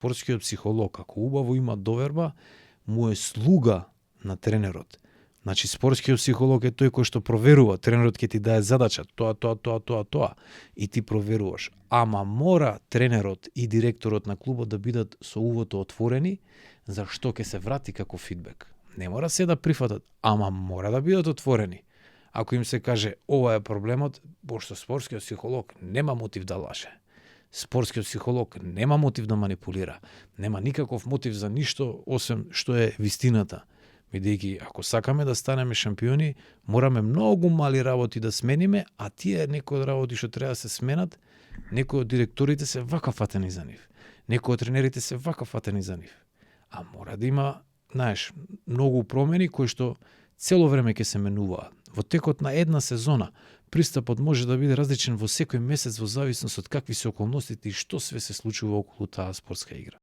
спортскиот психолог, ако убаво има доверба, му е слуга на тренерот. Значи, спортскиот психолог е тој кој што проверува, тренерот ќе ти дае задача, тоа, и ти проверуваш. Ама мора тренерот и директорот на клубот да бидат со увото отворени, за што ќе се врати како фидбек. Не мора се да прифатат, ама мора да бидат отворени. Ако им се каже, ова е проблемот, пошто спортскиот психолог нема мотив да лаже. Спортскиот психолог нема мотив да манипулира. Нема никаков мотив за ништо, освен што е вистината. Бидејќи, ако сакаме да станеме шампиони, мораме многу мали работи да смениме, а тие некои од работи што треба да се сменат, некои од директорите се вака фатени за нив. Некои од тренерите се вака фатени за нив. А мора да има, знаеш, многу промени кои што цело време ќе се менуваат. Во текот на една сезона, пристапот може да биде различен во секој месец во зависност од какви се околностите и што све се случува околу таа спортска игра.